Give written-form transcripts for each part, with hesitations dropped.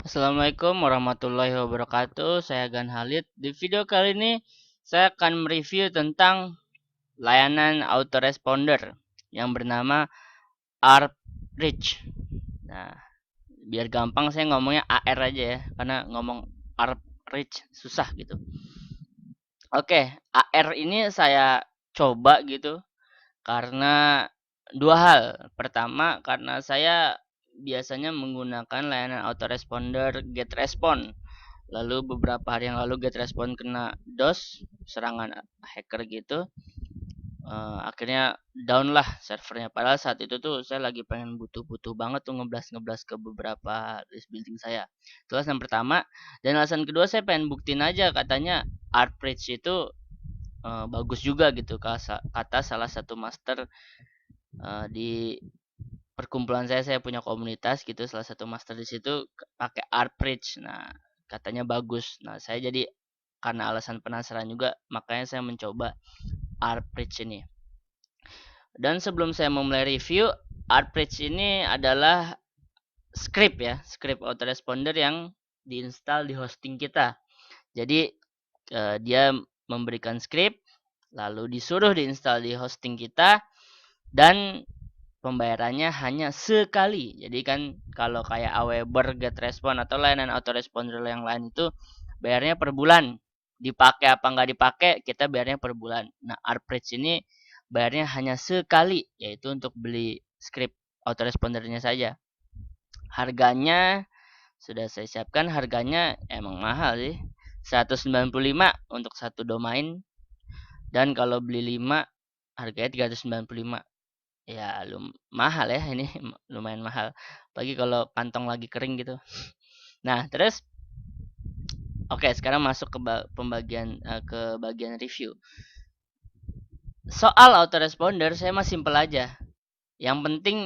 Assalamualaikum warahmatullahi wabarakatuh. Saya Gan Halid. Di video kali ini saya akan mereview tentang layanan autoresponder yang bernama ARPReach. Nah, biar gampang saya ngomongnya AR aja ya, karena ngomong ARPReach susah gitu. Oke, AR ini saya coba gitu karena dua hal. Pertama, karena saya biasanya menggunakan layanan autoresponder GetResponse. Lalu beberapa hari yang lalu GetResponse kena DOS, serangan hacker gitu. Akhirnya down lah servernya. Padahal saat itu tuh saya lagi pengen butuh banget tuh ngeblas ke beberapa list building saya. Itu alasan pertama. Dan alasan kedua saya pengen buktiin aja katanya ArtBridge itu bagus juga gitu kata salah satu master di perkumpulan saya punya komunitas gitu, salah satu master di situ pakai ArtBridge. Nah, katanya bagus. Nah, saya jadi karena alasan penasaran juga, makanya saya mencoba ArtBridge ini. Dan sebelum saya memulai review, ArtBridge ini adalah script ya, script autoresponder yang diinstal di hosting kita. Jadi dia memberikan script, lalu disuruh diinstal di hosting kita, dan pembayarannya hanya sekali. Jadi kan kalau kayak Aweber, GetResponse atau layanan autoresponder yang lain itu bayarnya per bulan. Dipakai apa nggak dipakai, kita bayarnya per bulan. Nah, ArtBridge ini bayarnya hanya sekali, yaitu untuk beli script autorespondernya saja. Harganya sudah saya siapkan, harganya emang mahal sih. 195 untuk satu domain, dan kalau beli 5 harganya 395. Ya mahal ya ini, lumayan mahal. Apalagi kalau kantong lagi kering gitu. Nah, terus oke, sekarang masuk ke bagian review. Soal autoresponder saya mah simple aja. Yang penting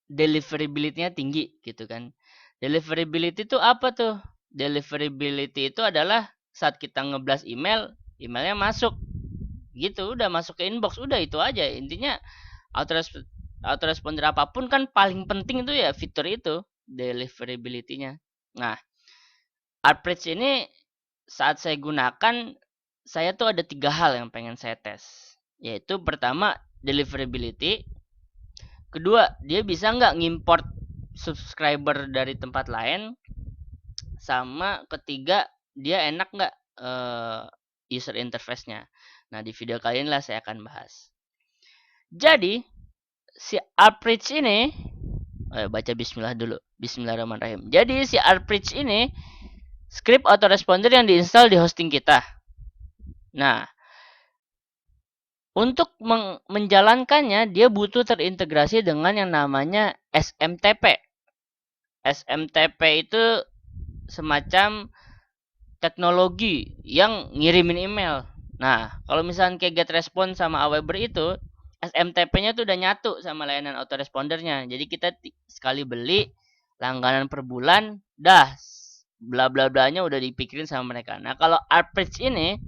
deliverability-nya tinggi gitu kan. Deliverability itu apa tuh? Deliverability itu adalah saat kita ngeblas email, emailnya masuk. Gitu, udah masuk ke inbox, udah itu aja. Intinya autoresponder apapun kan paling penting itu ya fitur itu, deliverability-nya. Nah, ArtBridge ini saat saya gunakan, saya tuh ada 3 hal yang pengen saya tes. Yaitu pertama, deliverability. Kedua, dia bisa nggak ngimport subscriber dari tempat lain. Sama ketiga, dia enak nggak user interface-nya. Nah, di video kali ini lah saya akan bahas. Jadi, si ArtBridge ini, baca bismillah dulu. Bismillahirrahmanirrahim. Jadi si ArtBridge ini script autoresponder yang diinstal di hosting kita. Nah, untuk menjalankannya dia butuh terintegrasi dengan yang namanya SMTP. SMTP itu semacam teknologi yang ngirimin email. Nah, kalau misalnya kayak GetResponse sama Aweber itu, SMTP-nya tuh udah nyatu sama layanan autorespondernya. Jadi kita sekali beli langganan per bulan, dah bla bla blanya udah dipikirin sama mereka. Nah, kalau ArtBridge ini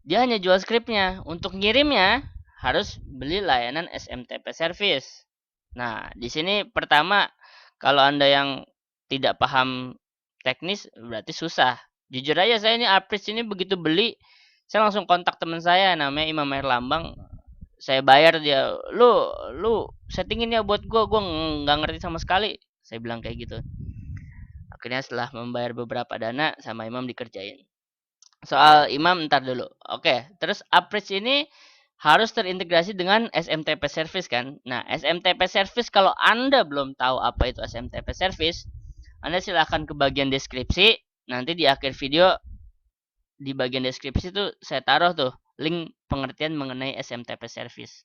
dia hanya jual scriptnya. Untuk ngirimnya harus beli layanan SMTP service. Nah, di sini pertama kalau Anda yang tidak paham teknis berarti susah. Jujur aja saya ini ArtBridge ini begitu beli, saya langsung kontak teman saya namanya Imam Herlambang. Saya bayar dia, lu settingin ya buat gua nggak ngerti sama sekali. Saya bilang kayak gitu. Akhirnya setelah membayar beberapa dana sama Imam dikerjain. Soal Imam ntar dulu. Oke, terus ArtBridge ini harus terintegrasi dengan SMTP service kan. Nah, SMTP service kalau Anda belum tahu apa itu SMTP service, Anda silahkan ke bagian deskripsi. Nanti di akhir video di bagian deskripsi itu saya taruh tuh link pengertian mengenai SMTP service.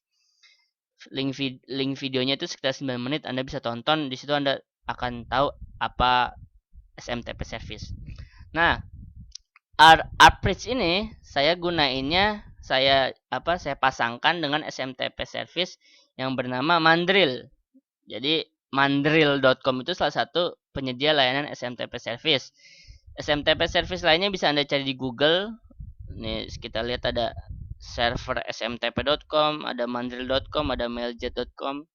Link videonya itu sekitar 9 menit, Anda bisa tonton. Di situ Anda akan tahu apa SMTP service. Nah, ArtBridge ini saya gunainnya saya pasangkan dengan SMTP service yang bernama Mandrill. Jadi mandrill.com itu salah satu penyedia layanan SMTP service. SMTP service lainnya bisa Anda cari di Google. Nih kita lihat ada server smtp.com, ada mandrill.com, ada mailjet.com.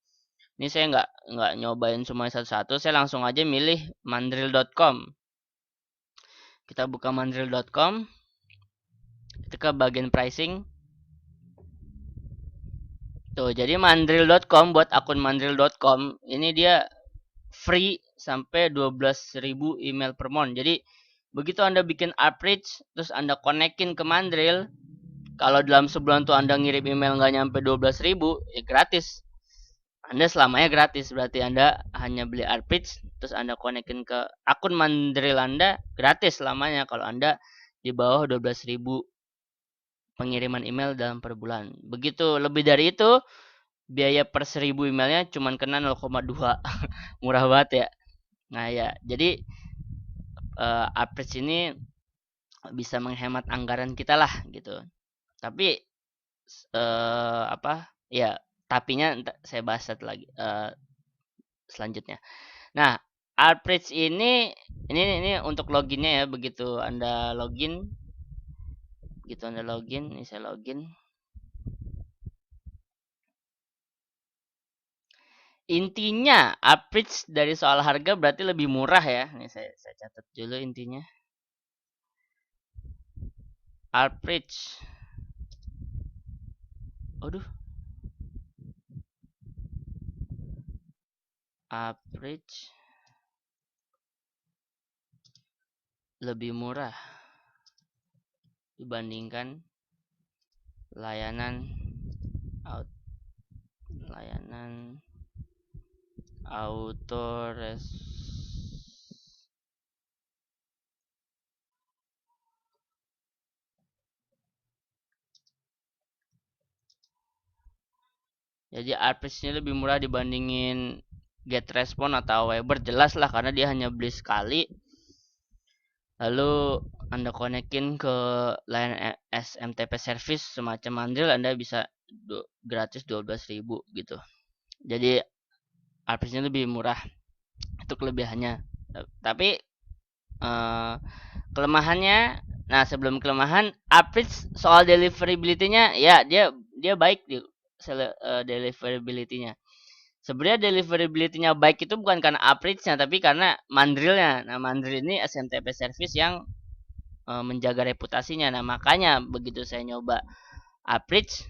Ini saya nggak nyobain semua satu-satu, saya langsung aja milih mandrill.com. Kita buka mandrill.com, kita ke bagian pricing. Tuh, jadi mandrill.com, buat akun mandrill.com ini dia free sampai 12.000 email per month. Jadi begitu Anda bikin outreach terus Anda konekin ke Mandrill, kalau dalam sebulan tuh Anda ngirim email nggak nyampe 12.000, ya gratis. Anda selamanya gratis, berarti Anda hanya beli outreach terus Anda konekin ke akun Mandrill Anda, gratis selamanya kalau Anda di bawah 12.000 pengiriman email dalam per bulan. Begitu lebih dari itu, biaya per 1000 emailnya cuma kena 0,2. Murah banget ya. Nah ya, jadi Outreach ini bisa menghemat anggaran kita lah gitu. Tapi apa? Ya, tapinya saya bahas satu lagi selanjutnya. Nah, Outreach ini untuk loginnya ya, begitu Anda login, ini saya login. Intinya Outreach dari soal harga berarti lebih murah ya. Ini saya catat dulu intinya. Outreach. Aduh. Outreach lebih murah dibandingkan layanan autores. Jadi Outreach ini lebih murah dibandingin GetResponse atau Weber, jelas lah karena dia hanya beli sekali. Lalu Anda konekin ke layanan SMTP service semacam Mandrill, Anda bisa gratis 12.000 gitu. Jadi Outreach ini lebih murah. Itu kelebihannya. Tapi kelemahannya, nah sebelum kelemahan, Outreach soal deliverability-nya ya dia baik di deliverability-nya. Sebenarnya deliverability-nya baik itu bukan karena Outreach-nya tapi karena Mandrill-nya. Nah, Mandrill ini SMTP service yang menjaga reputasinya. Nah, makanya begitu saya nyoba Outreach,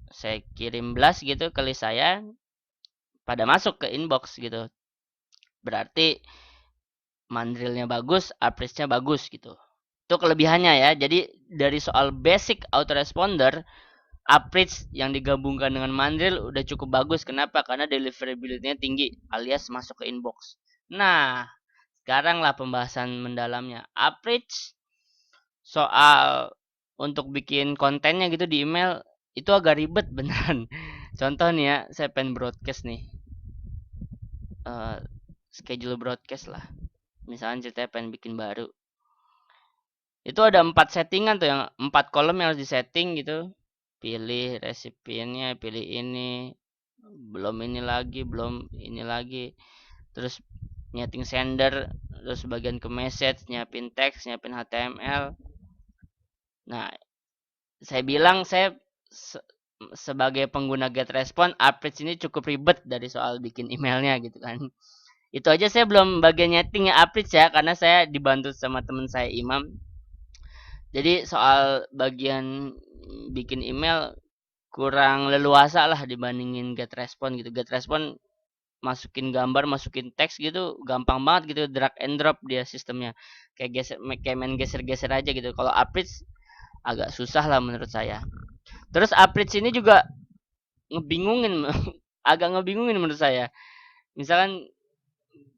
saya kirim blast gitu ke list saya, pada masuk ke inbox gitu. Berarti Mandrill-nya bagus, Outreach-nya bagus gitu. Itu kelebihannya ya. Jadi dari soal basic autoresponder, Outreach yang digabungkan dengan Mandrill udah cukup bagus. Kenapa? Karena deliverability-nya tinggi alias masuk ke inbox. Nah, sekarang lah pembahasan mendalamnya. Outreach soal untuk bikin kontennya gitu di email itu agak ribet beneran. Contoh nih ya, saya pengen broadcast nih. Schedule broadcast lah. Misalnya ceritanya pengen bikin baru. Itu ada 4 settingan tuh, yang 4 kolom yang harus disetting gitu. Pilih resipiennya, pilih ini, belum ini lagi, terus nyeting sender, terus bagian ke message, nyiapin teks, nyiapin HTML. Nah, saya bilang saya sebagai pengguna GetResponse, Outreach ini cukup ribet dari soal bikin emailnya gitu kan. Itu aja saya belum bagian nyetingnya Outreach ya, karena saya dibantu sama teman saya Imam. Jadi soal bagian bikin email kurang leluasa lah dibandingin GetResponse gitu. GetResponse masukin gambar, masukin teks gitu gampang banget gitu, drag and drop dia sistemnya. Kayak main geser-geser aja gitu. Kalau Outreach agak susah lah menurut saya. Terus Outreach ini juga ngebingungin agak ngebingungin menurut saya. Misalkan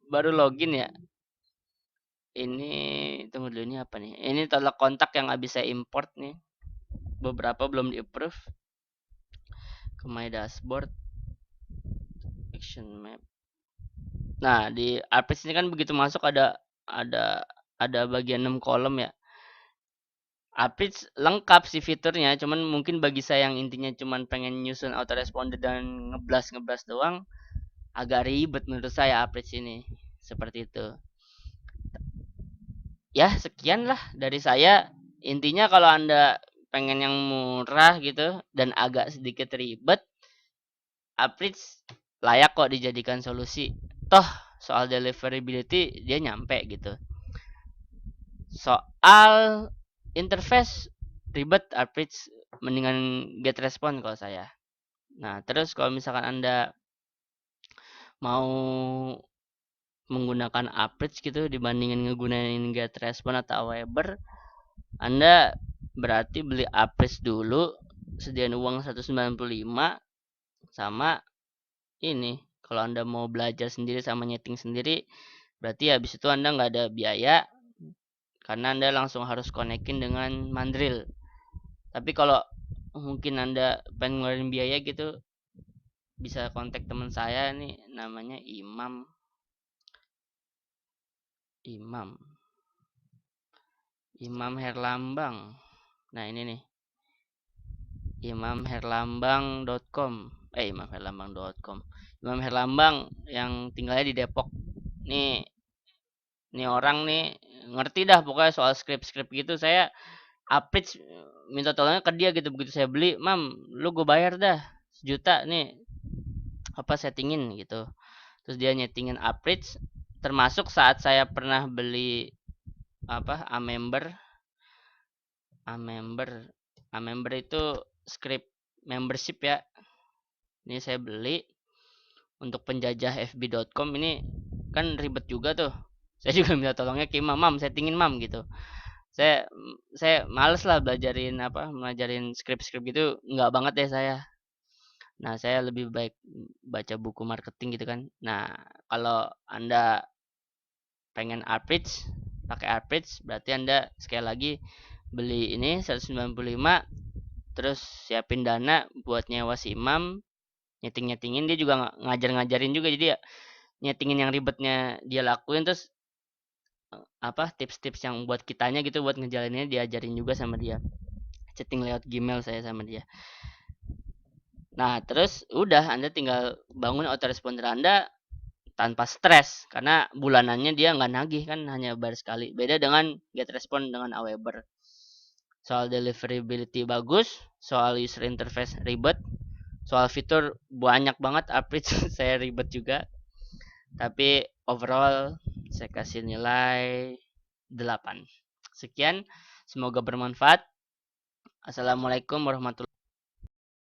baru login ya. Ini tunggu dulu, ini apa nih? Ini tolak kontak yang habis saya import nih. Beberapa belum di approve. Ke my dashboard, action map. Nah, di Outreach ini kan begitu masuk ada bagian 6 kolom ya. Outreach lengkap sih fiturnya, cuman mungkin bagi saya yang intinya cuman pengen nyusun autoresponder dan ngeblas doang, agak ribet menurut saya Outreach ini. Seperti itu. Ya, sekian lah dari saya. Intinya kalau Anda pengen yang murah gitu dan agak sedikit ribet, Outreach layak kok dijadikan solusi. Toh soal deliverability dia nyampe gitu. Soal interface ribet, Arpits mendingan get respond kalau saya. Nah, terus kalau misalkan Anda mau menggunakan Arpits gitu dibandingin ngegunain get respond atau Aweber, Anda berarti beli Arpits dulu, sediain uang 195 sama ini. Kalau Anda mau belajar sendiri sama nyeting sendiri, berarti habis itu Anda nggak ada biaya karena Anda langsung harus konekin dengan Mandrill. Tapi kalau mungkin Anda pengen ngeluarin biaya gitu, bisa kontak teman saya nih, namanya Imam. Imam Herlambang. Nah, ini nih. imamherlambang.com. imamherlambang.com. Imam Herlambang yang tinggalnya di Depok. Nih orang nih ngerti dah pokoknya soal skrip-skrip gitu. Saya update minta tolongnya ke dia gitu, begitu saya beli, "Mam, lu gue bayar dah 1 juta nih apa settingin," gitu. Terus dia nyetingin upgrade, termasuk saat saya pernah beli apa Amember itu script membership ya. Ini saya beli untuk penjajah fb.com. Ini kan ribet juga tuh. Saya juga minta tolongnya ke Mam, settingin Mam gitu. Saya males lah belajarin skrip-skrip gitu, nggak banget deh saya. Nah, saya lebih baik baca buku marketing gitu kan. Nah, kalau Anda pengen Arpits, pakai Arpits, berarti Anda sekali lagi beli ini 195, terus siapin dana buat nyewa si Imam, nyeting-nyetingin, dia juga ngajar-ngajarin juga, jadi ya nyetingin yang ribetnya dia lakuin, terus tips-tips yang buat kitanya gitu buat ngejalaninnya diajarin juga sama dia. Chatting lewat Gmail saya sama dia. Nah, terus udah Anda tinggal bangun autoresponder Anda tanpa stres karena bulanannya dia nggak nagih kan, hanya bayar sekali. Beda dengan GetResponse dengan Aweber. Soal deliverability bagus, soal user interface ribet, soal fitur banyak banget update saya ribet juga. Tapi overall saya kasih nilai 8. Sekian, semoga bermanfaat. Assalamualaikum warahmatullahi